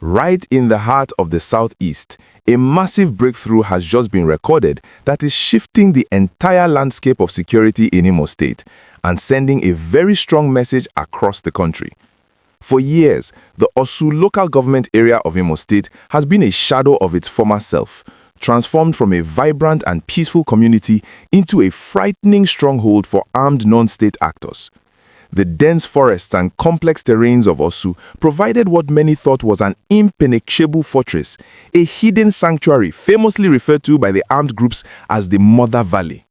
Right in the heart of the southeast, a massive breakthrough has just been recorded that is shifting the entire landscape of security in Imo State and sending a very strong message across the country. For years, the Orsu local government area of Imo State has been a shadow of its former self, transformed from a vibrant and peaceful community into a frightening stronghold for armed non-state actors. The dense forests and complex terrains of Orsu provided what many thought was an impenetrable fortress, a hidden sanctuary famously referred to by the armed groups as the Mother Valley.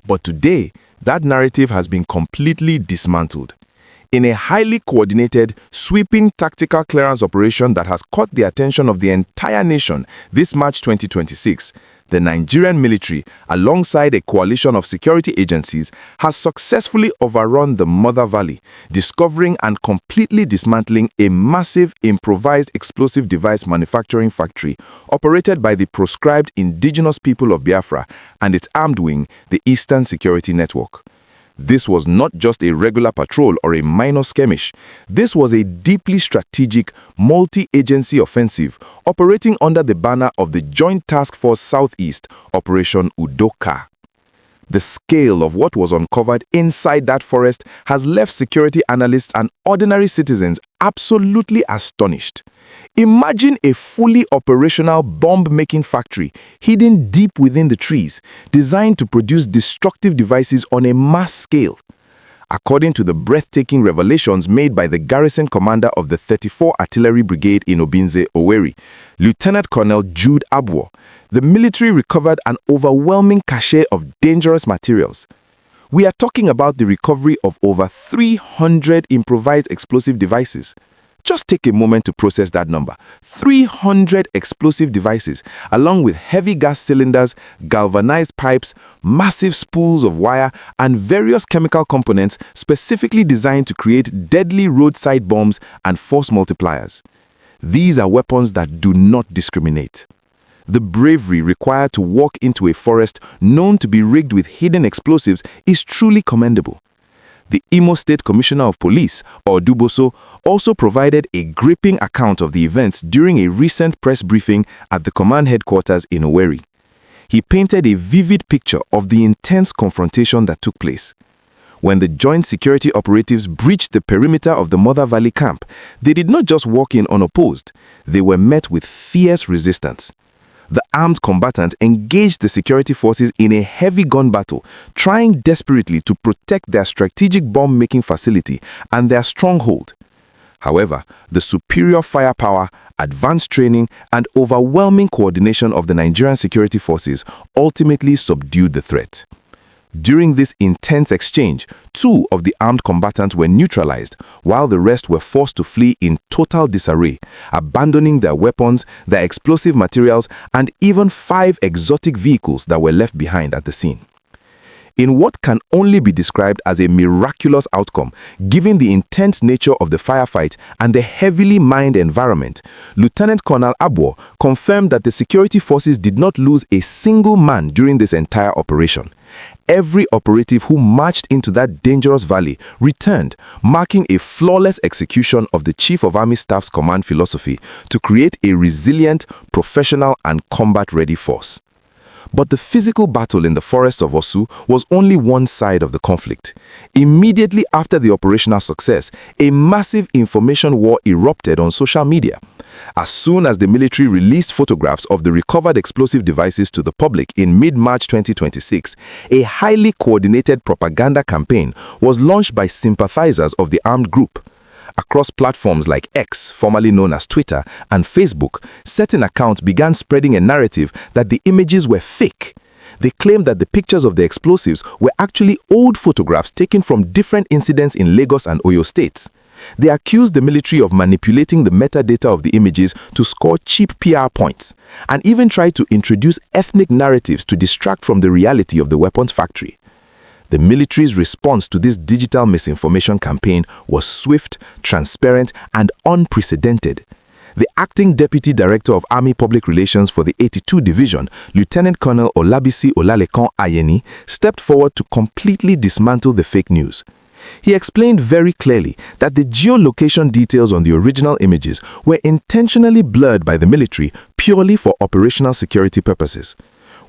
But today, that narrative has been completely dismantled. In a highly coordinated, sweeping tactical clearance operation that has caught the attention of the entire nation this March 2026, the Nigerian military, alongside a coalition of security agencies, has successfully overrun the Mother Valley, discovering and completely dismantling a massive improvised explosive device manufacturing factory operated by the proscribed indigenous people of Biafra and its armed wing, the Eastern Security Network. This was not just a regular patrol or a minor skirmish. This was a deeply strategic, multi-agency offensive operating under the banner of the Joint Task Force Southeast, Operation UDO KA. The scale of what was uncovered inside that forest has left security analysts and ordinary citizens absolutely astonished. Imagine a fully operational bomb-making factory hidden deep within the trees, designed to produce destructive devices on a mass scale. According to the breathtaking revelations made by the garrison commander of the 34 Artillery Brigade in Obinze, Owerri, Lieutenant Colonel Jude Abwo, the military recovered an overwhelming cache of dangerous materials. We are talking about the recovery of over 300 improvised explosive devices. Just take a moment to process that number. 300 explosive devices, along with heavy gas cylinders, galvanized pipes, massive spools of wire, and various chemical components specifically designed to create deadly roadside bombs and force multipliers. These are weapons that do not discriminate. The bravery required to walk into a forest known to be rigged with hidden explosives is truly commendable. The Imo State Commissioner of Police, Oduboso, also provided a gripping account of the events during a recent press briefing at the command headquarters in Owerri. He painted a vivid picture of the intense confrontation that took place. When the joint security operatives breached the perimeter of the Mother Valley camp, they did not just walk in unopposed, they were met with fierce resistance. The armed combatants engaged the security forces in a heavy gun battle, trying desperately to protect their strategic bomb-making facility and their stronghold. However, the superior firepower, advanced training, and overwhelming coordination of the Nigerian security forces ultimately subdued the threat. During this intense exchange, 2 of the armed combatants were neutralized, while the rest were forced to flee in total disarray, abandoning their weapons, their explosive materials, and even 5 exotic vehicles that were left behind at the scene. In what can only be described as a miraculous outcome, given the intense nature of the firefight and the heavily mined environment, Lieutenant Colonel Abwo confirmed that the security forces did not lose a single man during this entire operation. Every operative who marched into that dangerous valley returned, marking a flawless execution of the Chief of Army Staff's command philosophy to create a resilient, professional, and combat-ready force. But the physical battle in the forests of Orsu was only one side of the conflict. Immediately after the operational success, a massive information war erupted on social media. As soon as the military released photographs of the recovered explosive devices to the public in mid-March 2026, a highly coordinated propaganda campaign was launched by sympathizers of the armed group. Across platforms like X, formerly known as Twitter, and Facebook, certain accounts began spreading a narrative that the images were fake. They claimed that the pictures of the explosives were actually old photographs taken from different incidents in Lagos and Oyo states. They accused the military of manipulating the metadata of the images to score cheap PR points, and even tried to introduce ethnic narratives to distract from the reality of the weapons factory. The military's response to this digital misinformation campaign was swift, transparent, and unprecedented. The acting Deputy Director of Army Public Relations for the 82 Division, Lieutenant Colonel Olabisi Olalekan Ayeni, stepped forward to completely dismantle the fake news. He explained very clearly that the geolocation details on the original images were intentionally blurred by the military purely for operational security purposes.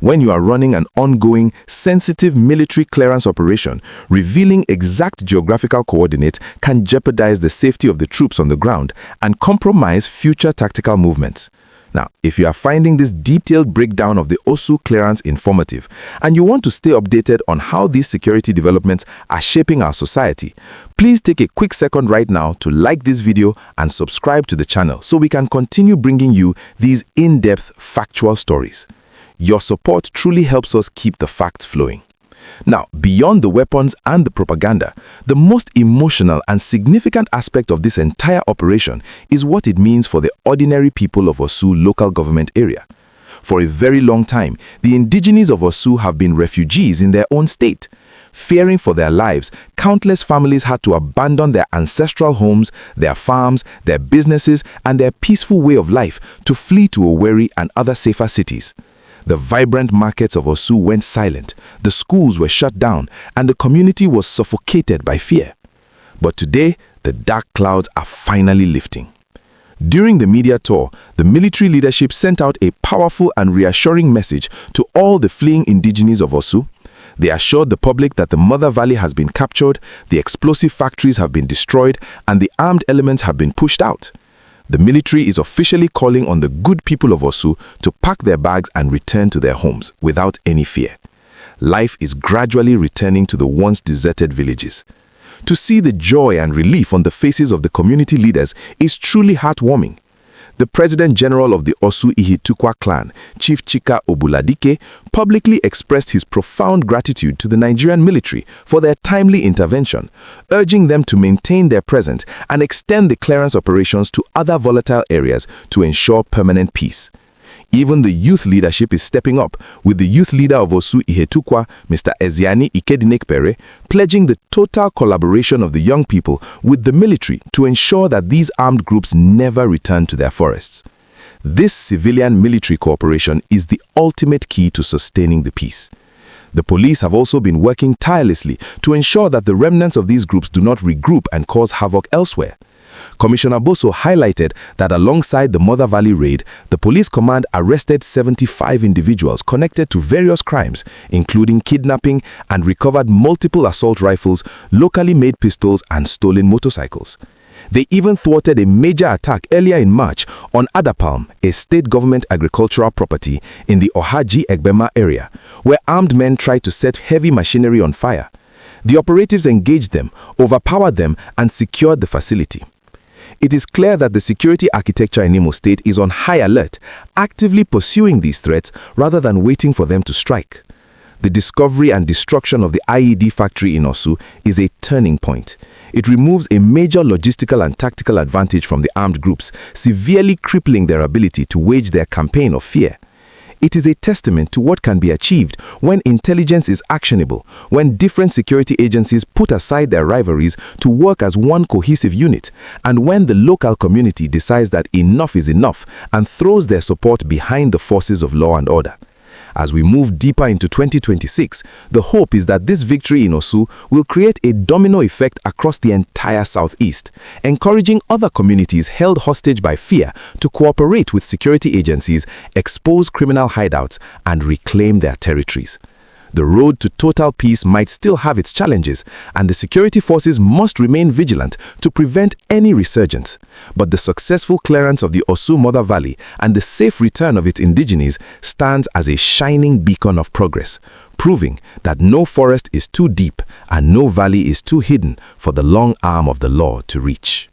When you are running an ongoing, sensitive military clearance operation, revealing exact geographical coordinates can jeopardize the safety of the troops on the ground and compromise future tactical movements. Now, if you are finding this detailed breakdown of the Orsu clearance informative, and you want to stay updated on how these security developments are shaping our society, please take a quick second right now to like this video and subscribe to the channel so we can continue bringing you these in-depth factual stories. Your support truly helps us keep the facts flowing. Now, beyond the weapons and the propaganda, the most emotional and significant aspect of this entire operation is what it means for the ordinary people of Orsu local government area. For a very long time, the indigenes of Orsu have been refugees in their own state. Fearing for their lives, countless families had to abandon their ancestral homes, their farms, their businesses, and their peaceful way of life to flee to Owerri and other safer cities. The vibrant markets of Orsu went silent, the schools were shut down, and the community was suffocated by fear. But today, the dark clouds are finally lifting. During the media tour, the military leadership sent out a powerful and reassuring message to all the fleeing indigenes of Orsu. They assured the public that the Mother Valley has been captured, the explosive factories have been destroyed, and the armed elements have been pushed out. The military is officially calling on the good people of Orsu to pack their bags and return to their homes without any fear. Life is gradually returning to the once deserted villages. To see the joy and relief on the faces of the community leaders is truly heartwarming. The President General of the Orsu Ihitukwa clan, Chief Chika Obuladike, publicly expressed his profound gratitude to the Nigerian military for their timely intervention, urging them to maintain their presence and extend the clearance operations to other volatile areas to ensure permanent peace. Even the youth leadership is stepping up, with the youth leader of Orsu Ihitukwa, Mr. Eziani Ikedinekpere, pledging the total collaboration of the young people with the military to ensure that these armed groups never return to their forests. This civilian-military cooperation is the ultimate key to sustaining the peace. The police have also been working tirelessly to ensure that the remnants of these groups do not regroup and cause havoc elsewhere. Commissioner Boso highlighted that alongside the Mother Valley raid, the police command arrested 75 individuals connected to various crimes, including kidnapping, and recovered multiple assault rifles, locally made pistols, and stolen motorcycles. They even thwarted a major attack earlier in March on Adapalm, a state government agricultural property in the Ohaji Egbema area, where armed men tried to set heavy machinery on fire. The operatives engaged them, overpowered them, and secured the facility. It is clear that the security architecture in Imo State is on high alert, actively pursuing these threats rather than waiting for them to strike. The discovery and destruction of the IED factory in Orsu is a turning point. It removes a major logistical and tactical advantage from the armed groups, severely crippling their ability to wage their campaign of fear. It is a testament to what can be achieved when intelligence is actionable, when different security agencies put aside their rivalries to work as one cohesive unit, and when the local community decides that enough is enough and throws their support behind the forces of law and order. As we move deeper into 2026, the hope is that this victory in Orsu will create a domino effect across the entire southeast, encouraging other communities held hostage by fear to cooperate with security agencies, expose criminal hideouts, and reclaim their territories. The road to total peace might still have its challenges, and the security forces must remain vigilant to prevent any resurgence. But the successful clearance of the Orsu Mother Valley and the safe return of its indigenes stands as a shining beacon of progress, proving that no forest is too deep and no valley is too hidden for the long arm of the law to reach.